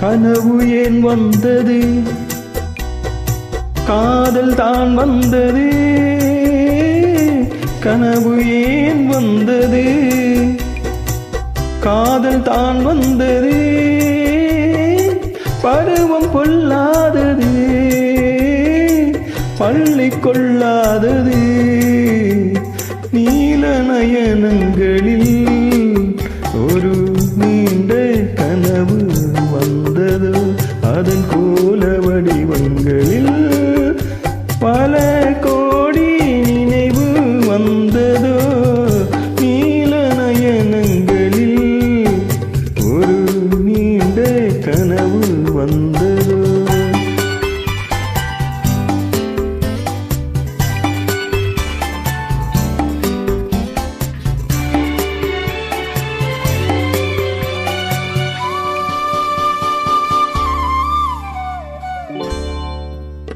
கனவு ஏன் வந்தது, காதல் தான் வந்தது. கனவு ஏன் வந்தது, காதல் தான் வந்தது. பருவம் பொல்லாதது, பள்ளி கொள்ளாதது. நீல நயனங்களில் ஒரு நீண்ட கனவு வந்ததோ, அதன் கோல வடிவங்களில் பல கோடி நினைவு வந்ததோ. நீல நயனங்களில் ஒரு நீண்ட கனவு வந்ததோ.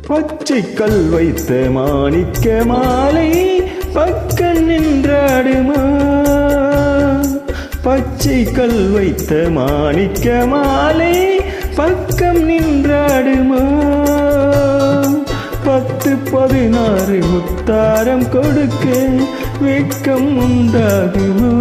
பச்சை கல் வைத்த மாணிக்க மாலை பக்கம் நின்றாடுமா, பச்சை கல் வைத்த மாணிக்க மாலை பக்கம் நின்றாடுமா. 10-16 முத்தாரம் கொடுக்க வெட்கம் உண்டாகுமோ.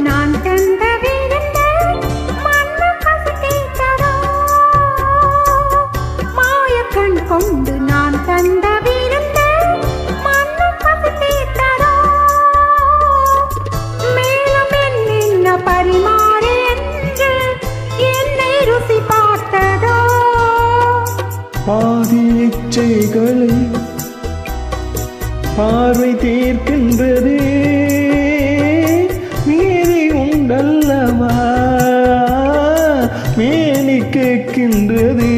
நான் தந்த விருந்து மண்ணு பசித்ததோ, மாயக்கண் கொண்டு நான் தந்த விருந்து மண்ணு பசித்ததோ. மேலும் என்ன பரிமாறு என்று என்னை ருசி பார்த்ததோ. பாதி இச்சைகளை பார்வை தீர்க்கின்றது, மீறி உண்டல்லவா மேனி கேட்கின்றது.